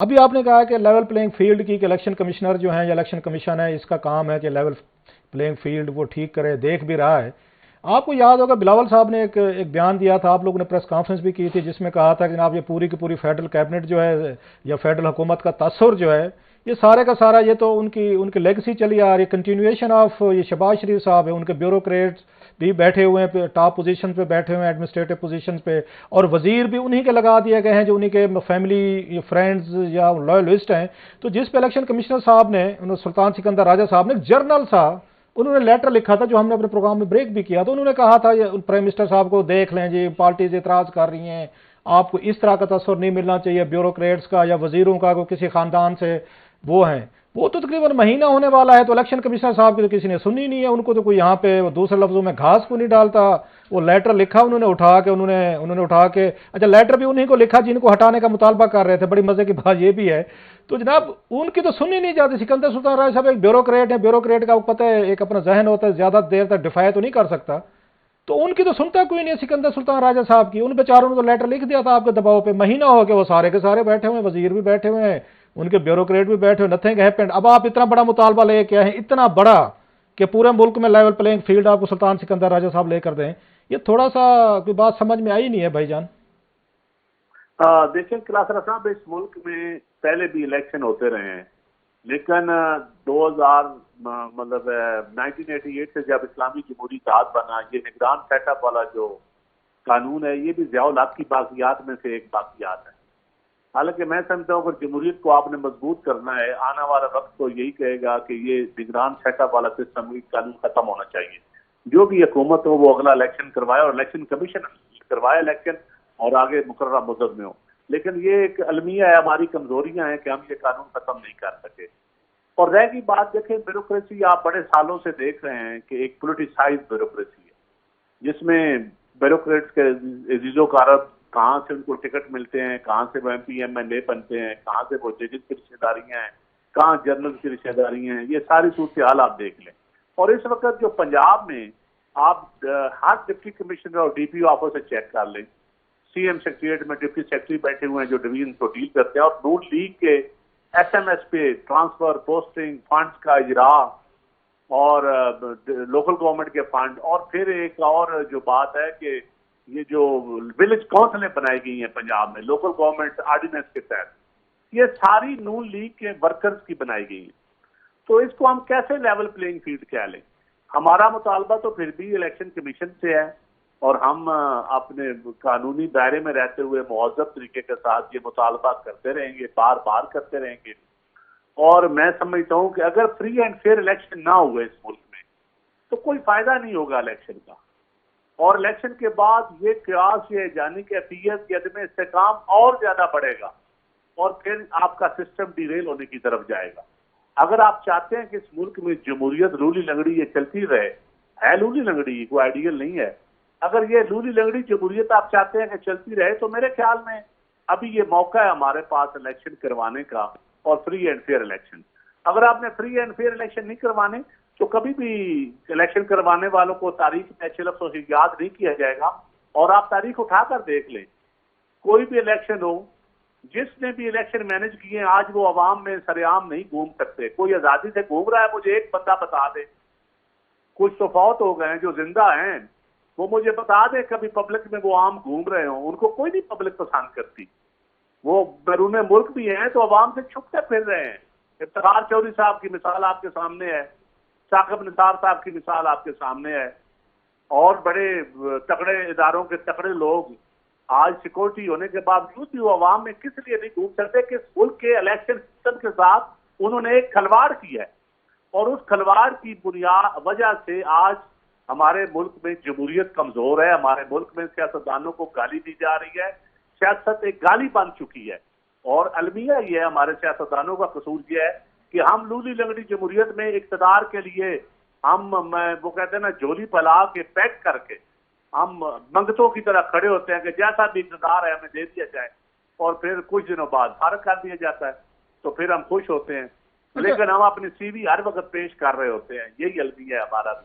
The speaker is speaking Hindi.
अभी आपने कहा कि लेवल प्लेइंग फील्ड की, इलेक्शन कमिश्नर जो है या इलेक्शन कमीशन है, इसका काम है कि लेवल प्लेइंग फील्ड वो ठीक करे, देख भी रहा है। आपको याद होगा बिलावल साहब ने एक बयान दिया था, आप लोगों ने प्रेस कॉन्फ्रेंस भी की थी, जिसमें कहा था कि जनाब ये पूरी की पूरी फेडरल कैबिनेट जो है या फेडरल हुकूमत का तासुर जो है, ये सारे का सारा ये तो उनकी उनकी लेगेसी चली आ रही है, कंटिन्यूएशन ऑफ ये शहबाज शरीफ साहब है, उनके ब्यूरोक्रेट्स भी बैठे हुए हैं, टॉप पोजीशन पे बैठे हुए हैं, एडमिनिस्ट्रेटिव पोजीशन पे, और वजीर भी उन्हीं के लगा दिए गए हैं जो उन्हीं के फैमिली फ्रेंड्स या लॉयलिस्ट हैं। तो जिस पे इलेक्शन कमिश्नर साहब ने, सुल्तान सिकंदर राजा साहब ने, जर्नल सा उन्होंने लेटर लिखा था, जो हमने अपने प्रोग्राम में ब्रेक भी किया, तो उन्होंने कहा था प्राइम मिनिस्टर साहब को, देख लें जी पार्टीज इतराज कर रही हैं, आपको इस तरह का तस्वर नहीं मिलना चाहिए ब्यूरोक्रेट्स का या वजीरों का, को किसी खानदान से वो हैं। वो तो तकरीबन महीना होने वाला है, तो इलेक्शन कमिश्नर साहब की तो किसी ने सुनी नहीं है, उनको तो कोई यहाँ पे दूसरे लफ्जों में घास को नहीं डालता। वो लेटर लिखा उन्होंने उठा के, उन्होंने उठा के, अच्छा लेटर भी उन्हीं को लिखा जिनको हटाने का मुतालबा कर रहे थे। बड़ी मजे की बात ये भी है। तो जनाब उनकी तो सुनी नहीं जाती। सिकंदर सुल्तान राय साहब एक ब्यूरोक्रेट है, ब्यूरोक्रेट का पता है एक अपना जहन होता है, ज्यादा देर तक डिफाई तो नहीं कर सकता, तो उनकी तो सुनता कोई नहीं है सिकंदर सुल्तान राजा साहब की। उन बेचारों ने तो लेटर लिख दिया था आपके दबाव पे, महीना हो गया, वो सारे के सारे बैठे हुए हैं, वजीर भी बैठे हुए हैं, उनके ब्यूरोक्रेट भी बैठे हुए, नथिंग हैपेंड। अब आप इतना बड़ा मुतालबा लेके आए हैं, इतना बड़ा कि पूरे मुल्क में लेवल प्लेइंग फील्ड आपको सुल्तान सिकंदर राजा साहब लेकर दें, ये थोड़ा सा कोई बात समझ में आई नहीं है भाईजान। देखिए क्लासरा साहब, इस मुल्क में पहले भी इलेक्शन होते रहे हैं, लेकिन 2000 मतलब 1988 से जब इस्लामी जमहूरी इत्तेहाद बना, ये निगरान सेटअप वाला जो कानून है, ये भी ज़िया-उल हक की बाकियात में से एक बाकियात है। हालांकि मैं समझता हूँ अगर जमहूरियत को आपने मजबूत करना है, आने वाला वक्त तो यही कहेगा कि ये निगरान सेटअप वाला सिस्टम, कानून खत्म होना चाहिए। जो भी हुकूमत हो वो अगला इलेक्शन करवाए और इलेक्शन कमीशन करवाए इलेक्शन, और आगे मुकर्रर मुद्दत में हो। लेकिन ये एक अलमिया है, हमारी कमजोरियां हैं कि हम ये कानून खत्म नहीं कर सके। और रह गई बात, देखें ब्यूरोक्रेसी, आप बड़े सालों से देख रहे हैं कि एक पोलिटिसाइज ब्यूरोक्रेसी है, जिसमें ब्यूरोक्रेट्स के अजीजों कारब कहाँ से उनको टिकट मिलते हैं, कहाँ से वो MP MLA बनते हैं, कहाँ से वो जजेस की रिश्तेदारियां हैं, कहाँ जनरल की रिश्तेदारियां हैं, ये सारी सूरत हाल आप देख लें। और इस वक्त जो पंजाब में आप हर डिप्टी कमिश्नर और DPO ऑफिस से चेक कर लें, CM सेक्रेटरीट में डिप्टी सेक्रेटरी बैठे हुए हैं जो डिवीजन को डील करते हैं, और नून लीग के SMS पे ट्रांसफर, पोस्टिंग, फंड्स का इजरा और लोकल गवर्नमेंट के फंड, और फिर एक और जो बात है कि ये जो विलेज काउंसिलें बनाई गई हैं पंजाब में लोकल गवर्नमेंट ऑर्डिनेंस के तहत, ये सारी नून लीग के वर्कर्स की बनाई गई हैं। तो इसको हम कैसे लेवल प्लेइंग फील्ड कह लें? हमारा मुतालबा तो फिर भी इलेक्शन कमीशन से है, और हम अपने कानूनी दायरे में रहते हुए मुहज़्ज़ब तरीके के साथ ये मुतालबा करते रहेंगे, बार बार करते रहेंगे। और मैं समझता हूँ कि अगर फ्री एंड फेयर इलेक्शन ना हुए इस मुल्क में, तो कोई फायदा नहीं होगा इलेक्शन का। और इलेक्शन के बाद ये क्यास, ये जानी कैफियत, ये अदम इस्तेकाम और ज्यादा बढ़ेगा, और फिर आपका सिस्टम डिरेल होने की तरफ जाएगा। अगर आप चाहते हैं कि इस मुल्क में जमहूरियत लूली लंगड़ी ये चलती रहे, है लूली लंगड़ी, कोई आइडियल नहीं है, अगर ये लूली लंगड़ी जमहूरियत आप चाहते हैं कि चलती रहे, तो मेरे ख्याल में अभी ये मौका है हमारे पास इलेक्शन करवाने का, और फ्री एंड फेयर इलेक्शन। अगर आपने फ्री एंड फेयर इलेक्शन नहीं करवाने, तो कभी भी इलेक्शन करवाने वालों को तारीख में अच्छे लफ्ज़ों से याद नहीं किया जाएगा। और आप तारीख उठाकर देख लें, कोई भी इलेक्शन हो, जिसने भी इलेक्शन मैनेज किए, आज वो अवाम में सरेआम नहीं घूम सकते। कोई आज़ादी से घूम रहा है, मुझे एक बंदा बता दे। कुछ तो फौत हो गए हैं, जो जिंदा हैं वो मुझे बता दे कभी पब्लिक में वो आम घूम रहे हो। उनको कोई नहीं पब्लिक पसंद करती, वो बैरून मुल्क भी हैं तो अवाम से छुपते फिर रहे हैं। इफ्तिखार चौधरी साहब की मिसाल आपके सामने है, साकिब निसार साहब की मिसाल आपके सामने है, और बड़े तगड़े इदारों के तगड़े लोग आज सिक्योरिटी होने के बावजूद भी वो अवाम में किस लिए नहीं घूम सकते कि मुल्क के इलेक्शन सिस्टम के साथ उन्होंने एक खलवाड़ किया है। और उस खलवाड़ की बुनियाद वजह से आज हमारे मुल्क में जमहूरियत कमजोर है, हमारे मुल्क में सियासतदानों को गाली दी जा रही है, सियासत एक गाली बन चुकी है। और अलमिया ये है, हमारे सियासतदानों का कसूर यह है कि हम लूली लंगड़ी जमहूरियत में इक़्तिदार के लिए हम वो कहते हैं ना, झोली फैला के पैक करके हम मंगतों की तरह खड़े होते हैं कि जैसा भी इक़्तिदार है हमें दे दिया जाए, और फिर कुछ दिनों बाद फारग कर दिया जाता है, तो फिर हम खुश होते हैं। लेकिन हम अपनी CV हर वक्त पेश कर रहे होते हैं। यही अलमिया है हमारा।